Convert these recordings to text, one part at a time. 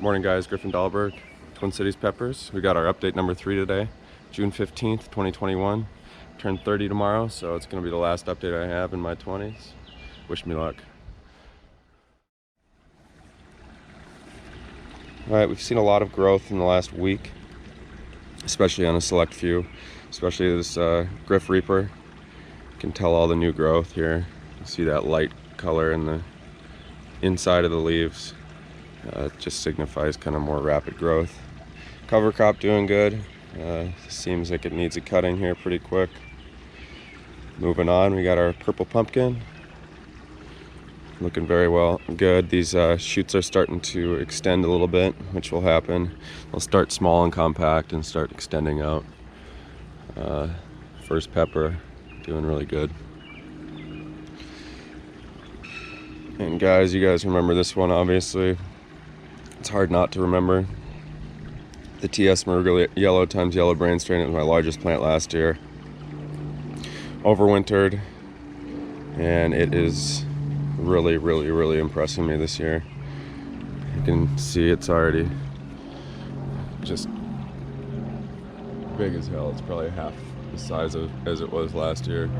Morning guys, Griffin Dahlberg, Twin Cities Peppers. We got our update number 3 today, June 15th, 2021. Turn 30 tomorrow, so it's gonna be the last update I have in my 20s. Wish me luck. All right, we've seen a lot of growth in the last week, especially on a select few, especially this Griff Reaper. You can tell all the new growth here. You see that light color in the inside of the leaves. It just signifies kind of more rapid growth. Cover crop doing good. Seems like it needs a cutting here pretty quick. Moving on, we got our purple pumpkin. Looking very good. These shoots are starting to extend a little bit, which will happen. They'll start small and compact and start extending out. First pepper, doing really good. And guys, you guys remember this one obviously. It's hard not to remember. The TS Maruga Yellow times Yellow Brain strain. It was my largest plant last year. Overwintered, and it is really impressing me this year. You can see it's already just big as hell. It's probably half the size as it was last year.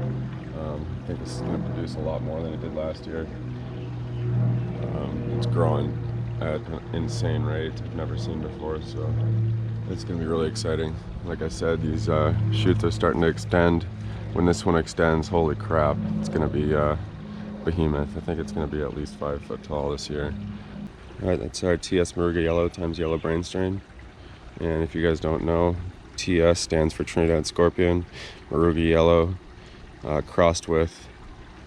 I think this is going to produce a lot more than it did last year. It's growing at an insane rate I've never seen before, so it's going to be really exciting. Like I said, these shoots are starting to extend. When this one extends, holy crap, it's going to be behemoth. I think it's going to be at least 5 foot tall this year. Alright, that's our TS Maruga Yellow times Yellow Brain strain. And if you guys don't know, TS stands for Trinidad Scorpion, Maruga Yellow, crossed with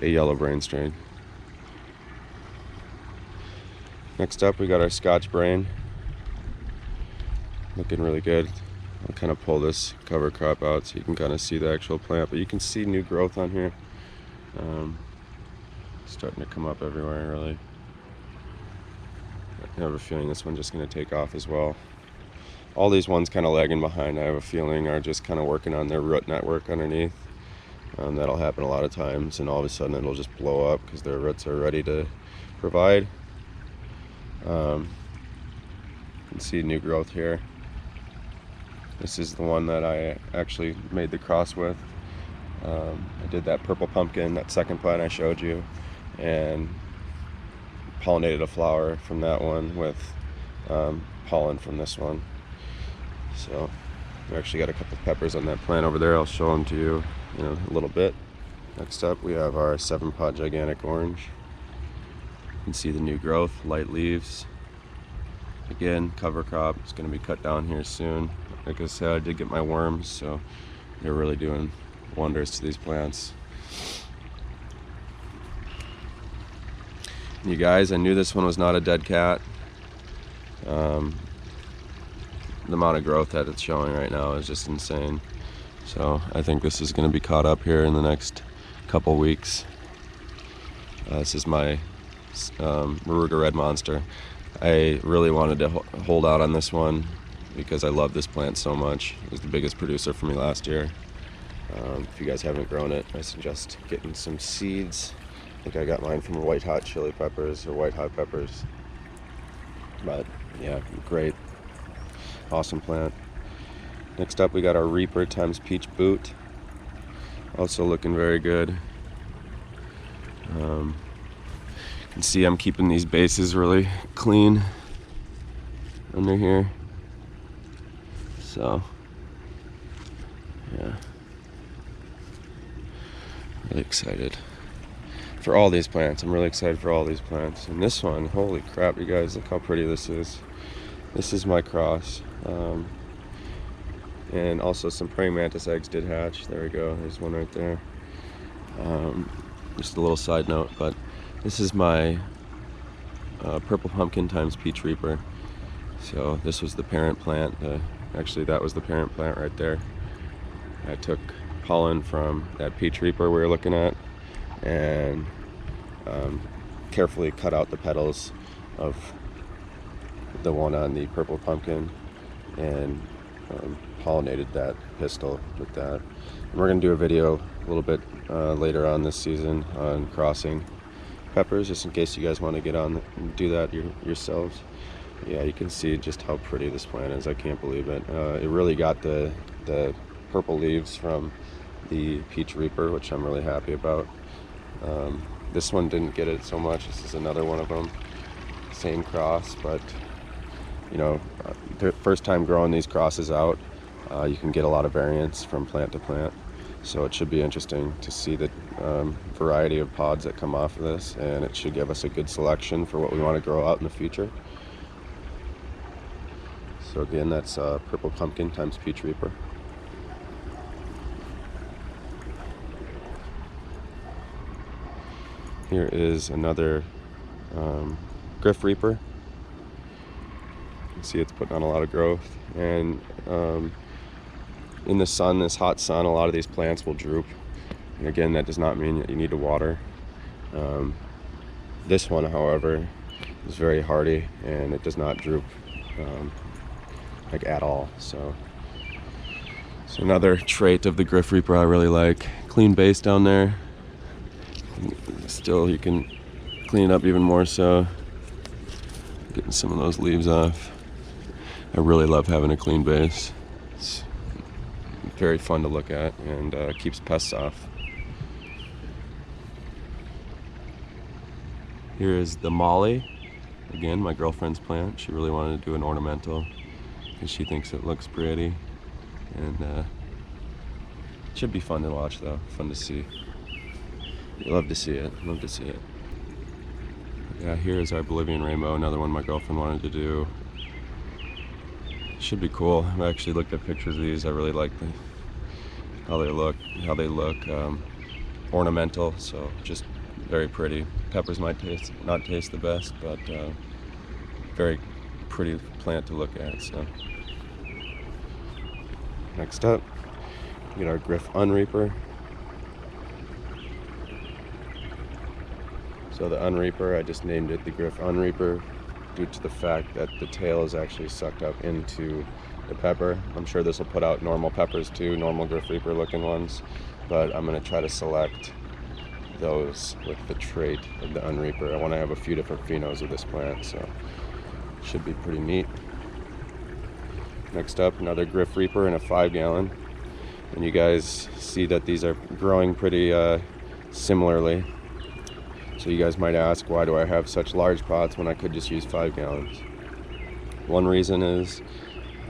a Yellow Brain strain. Next up, we got our Scotch Brain. Looking really good. I'll kind of pull this cover crop out so you can kind of see the actual plant, but you can see new growth on here. Starting to come up everywhere, really. I have a feeling this one's just going to take off as well. All these ones kind of lagging behind, I have a feeling, are just kind of working on their root network underneath. That'll happen a lot of times, and all of a sudden it'll just blow up because their roots are ready to provide. You can see new growth here. This is the one that I actually made the cross with. I did that purple pumpkin, that second plant I showed you, and pollinated a flower from that one with pollen from this one. So we actually got a couple of peppers on that plant over there. I'll show them to you in a little bit. Next up, we have our 7-pot gigantic orange. You can see the new growth, light leaves. Again, cover crop. It's going to be cut down here soon. Like I said, I did get my worms, so they're really doing wonders to these plants. You guys, I knew this one was not a dead cat. The amount of growth that it's showing right now is just insane. So I think this is going to be caught up here in the next couple weeks. This is my Maruga Red Monster. I really wanted to hold out on this one because I love this plant so much. It was the biggest producer for me last year. If you guys haven't grown it, I suggest getting some seeds. I think I got mine from white hot chili peppers or white hot peppers. But yeah, great, awesome plant. Next up, we got our Reaper times Peach Boot. Also looking very good. You can see I'm keeping these bases really clean under here. So, yeah. Really excited for all these plants. I'm really excited for all these plants. And this one, holy crap, you guys, look how pretty this is. This is my cross. And also some praying mantis eggs did hatch. There we go, there's one right there. Just a little side note, but this is my purple pumpkin times Peach Reaper. So this was the parent plant. Actually, that was the parent plant right there. I took pollen from that Peach Reaper we were looking at and carefully cut out the petals of the one on the purple pumpkin and pollinated that pistil with that. And we're going to do a video a little bit later on this season on crossing peppers, just in case you guys want to get on and do that yourselves. Yeah, you can see just how pretty this plant is. I can't believe it. It really got the purple leaves from the Peach Reaper, which I'm really happy about. This one didn't get it so much. This is another one of them. Same cross, but you know, the first time growing these crosses out, you can get a lot of variance from plant to plant. So it should be interesting to see the variety of pods that come off of this, and it should give us a good selection for what we want to grow out in the future. So again, that's Purple Pumpkin times Peach Reaper. Here is another Griff Reaper. You can see it's putting on a lot of growth, and in the sun, this hot sun, a lot of these plants will droop. And again, that does not mean that you need to water. This one, however, is very hardy, and it does not droop like at all. So another trait of the Griff Reaper I really like. Clean base down there. Still, you can clean it up even more so. Getting some of those leaves off. I really love having a clean base. It's very fun to look at, and keeps pests off. Here is the Molly. Again, my girlfriend's plant. She really wanted to do an ornamental because she thinks it looks pretty, and it should be fun to watch though, fun to see. You love to see it, love to see it. Yeah, here is our Bolivian rainbow, another one my girlfriend wanted to do. Should be cool. I've actually looked at pictures of these. I really like how they look. Ornamental, so just very pretty. Peppers might not taste the best, but very pretty plant to look at. So next up, we get our Griff Unreaper. So the Unreaper, I just named it the Griff Unreaper due to the fact that the tail is actually sucked up into the pepper. I'm sure this will put out normal peppers too, normal Griff Reaper looking ones, but I'm going to try to select those with the trait of the Unreaper. I want to have a few different phenos of this plant, so it should be pretty neat. Next up, another Griff Reaper in a 5-gallon, and you guys see that these are growing pretty similarly. So you guys might ask, why do I have such large pots when I could just use 5 gallons? One reason is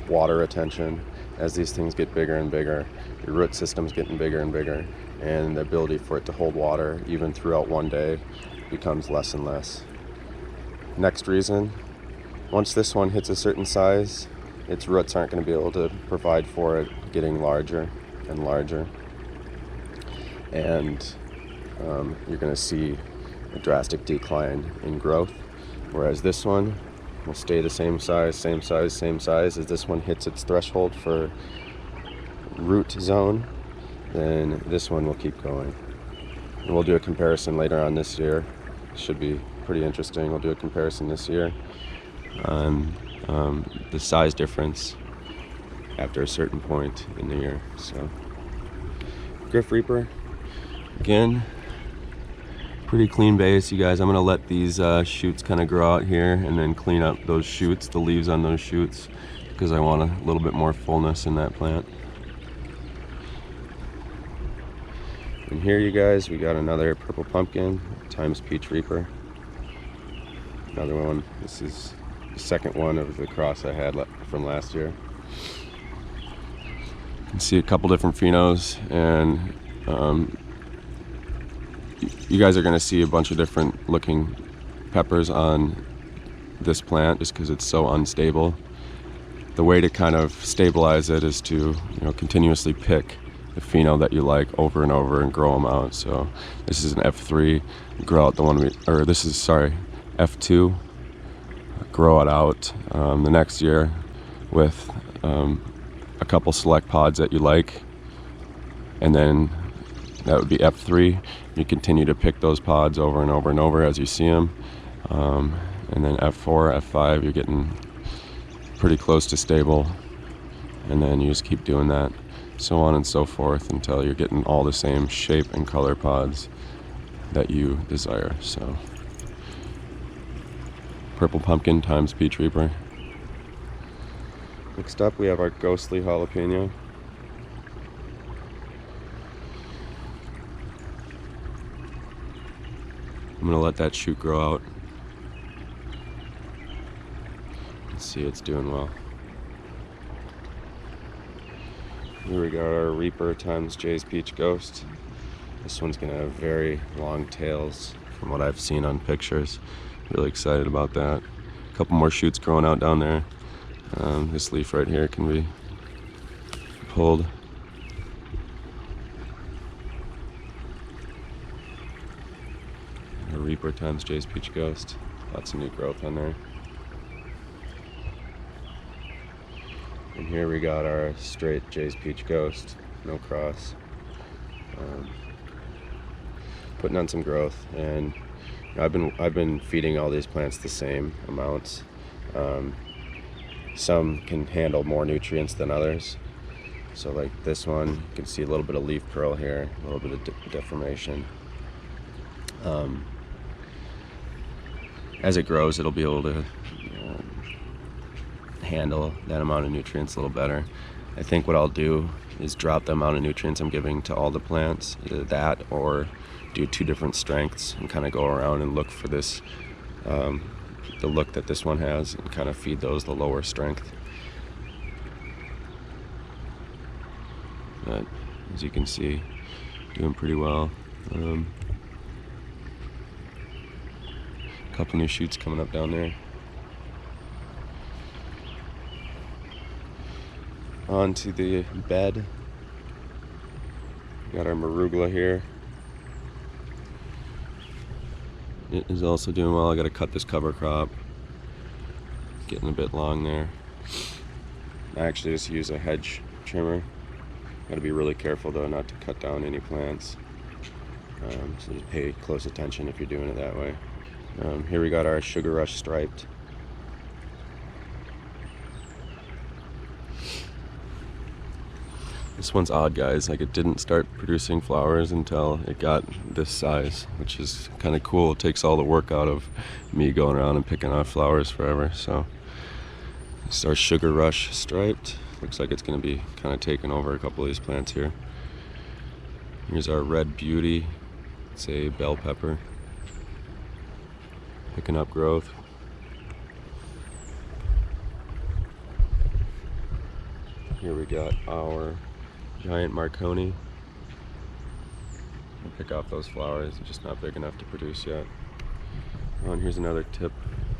water retention. As these things get bigger and bigger, the root system's getting bigger and bigger, and the ability for it to hold water even throughout one day becomes less and less. Next reason, once this one hits a certain size, its roots aren't going to be able to provide for it getting larger and larger, and you're going to see a drastic decline in growth, whereas this one will stay the same size, same size, same size. As this one hits its threshold for root zone, then this one will keep going. And we'll do a comparison later on this year. Should be pretty interesting. We'll do a comparison this year on the size difference after a certain point in the year. So Griff Reaper, again, pretty clean base, you guys. I'm gonna let these shoots kind of grow out here and then clean up those shoots, the leaves on those shoots, because I want a little bit more fullness in that plant. And here, you guys, we got another Purple Pumpkin times Peach Reaper. Another one. This is the second one of the cross I had from last year. You can see a couple different phenos, and you guys are going to see a bunch of different looking peppers on this plant just because it's so unstable. The way to kind of stabilize it is to, continuously pick the pheno that you like over and over and grow them out. So this is an F3, grow out the one F2, grow it out the next year with a couple select pods that you like, and then that would be F3. You continue to pick those pods over and over and over as you see them. And then F4, F5, you're getting pretty close to stable. And then you just keep doing that, so on and so forth, until you're getting all the same shape and color pods that you desire. So purple pumpkin times peach reaper. Next up we have our ghostly jalapeno. I'm gonna let that shoot grow out. Let's see, it's doing well. Here we got our Reaper times Jay's Peach Ghost. This one's gonna have very long tails from what I've seen on pictures. Really excited about that. A couple more shoots growing out down there. This leaf right here can be pulled. A Reaper times Jay's Peach Ghost. Lots of new growth on there. And here we got our straight Jay's Peach Ghost, no cross. Putting on some growth, and I've been feeding all these plants the same amounts. Some can handle more nutrients than others. So like this one, you can see a little bit of leaf curl here, a little bit of deformation. As it grows, it'll be able to handle that amount of nutrients a little better. I think what I'll do is drop the amount of nutrients I'm giving to all the plants, either that or do 2 different strengths and kind of go around and look for this, the look that this one has, and kind of feed those the lower strength. But as you can see, doing pretty well. A couple new shoots coming up down there. Onto the bed. Got our marugula here. It is also doing well. I got to cut this cover crop. Getting a bit long there. I actually just use a hedge trimmer. Got to be really careful though not to cut down any plants. So just pay close attention if you're doing it that way. Here we got our Sugar Rush striped. This one's odd, guys. Like, it didn't start producing flowers until it got this size, which is kind of cool. It takes all the work out of me going around and picking off flowers forever. So this is our Sugar Rush striped. Looks like it's going to be kind of taking over a couple of these plants here. Here's our Red Beauty. It's a bell pepper. Picking up growth. Here we got our giant Marconi. I'll pick off those flowers, they're just not big enough to produce yet. Oh, and here's another tip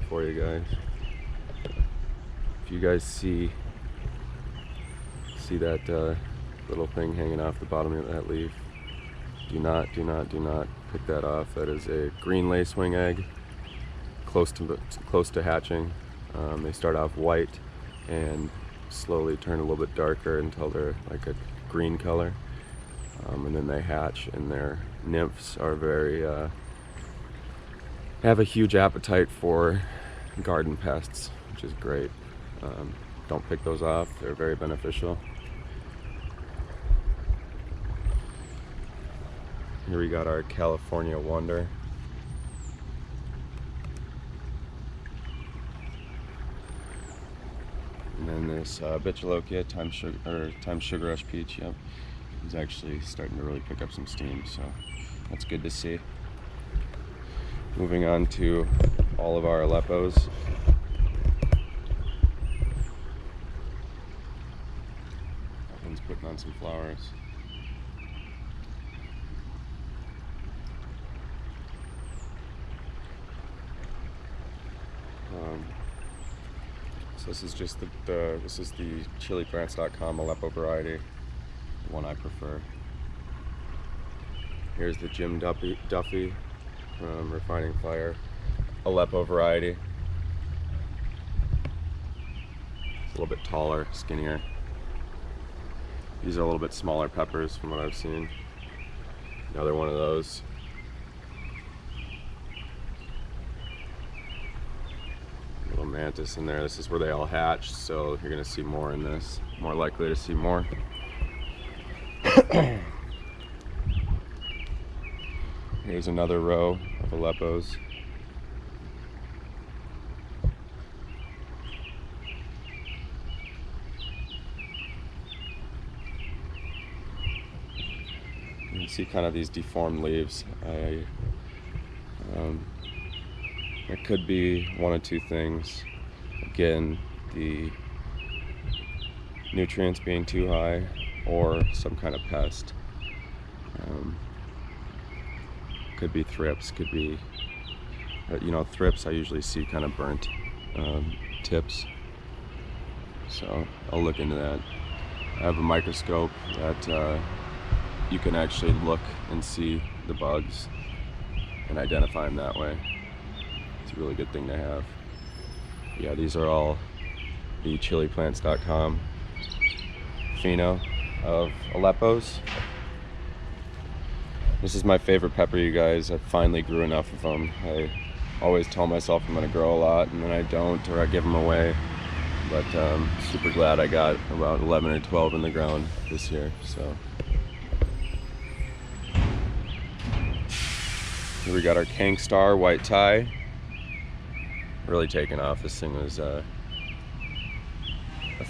for you guys. If you guys see that little thing hanging off the bottom of that leaf, do not pick that off. That is a green lacewing egg, close to hatching. They start off white and slowly turn a little bit darker until they're like a green color, and then they hatch, and their nymphs are have a huge appetite for garden pests, which is great. Don't pick those off, they're very beneficial. Here we got our California Wonder. And then this Bicholokia times Sugar Rush Peach, yep, is actually starting to really pick up some steam, so that's good to see. Moving on to all of our Aleppos. That one's putting on some flowers. So this is just this is the chiliplants.com Aleppo variety, the one I prefer. Here's the Jim Duffy from Refining Fire Aleppo variety. It's a little bit taller, skinnier. These are a little bit smaller peppers from what I've seen. Another one of those. Little mantis in there. This is where they all hatch, so you're gonna see more in this. More likely to see more. Here's another row of Aleppos. You see kind of these deformed leaves. It could be one of two things. Again, the nutrients being too high, or some kind of pest. Could be thrips, could be, you know, thrips I usually see kind of burnt tips. So I'll look into that. I have a microscope that you can actually look and see the bugs and identify them that way. It's a really good thing to have. Yeah, these are all the chiliplants.com pheno of Aleppos. This is my favorite pepper, you guys. I finally grew enough of them. I always tell myself I'm gonna grow a lot, and then I don't, or I give them away. But super glad I got about 11 or 12 in the ground this year. So here we got our Kank Star white tie. Really taking off. This thing was a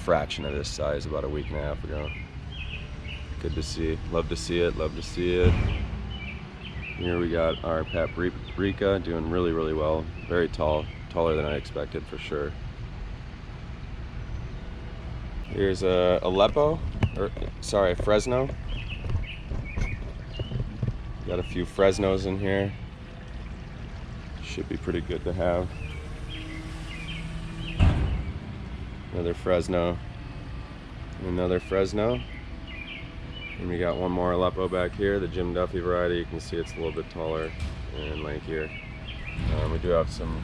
fraction of this size about a week and a half ago. Good to see. Love to see it. Love to see it. Here we got our paprika doing really, really well. Very tall. Taller than I expected for sure. Here's a Aleppo, or sorry, Fresno. Got a few Fresnos in here. Should be pretty good to have. Another Fresno. Another Fresno. And we got one more Aleppo back here, the Jim Duffy variety. You can see it's a little bit taller and lankier. We do have some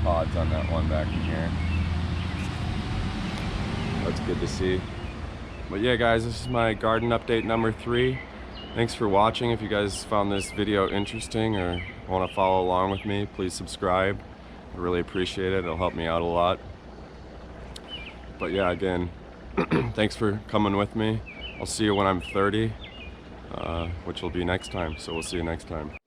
pods on that one back in here. That's good to see. But yeah, guys, this is my garden update number 3. Thanks for watching. If you guys found this video interesting or want to follow along with me, please subscribe. I really appreciate it. It'll help me out a lot. But yeah, again, thanks for coming with me. I'll see you when I'm 30, which will be next time. So we'll see you next time.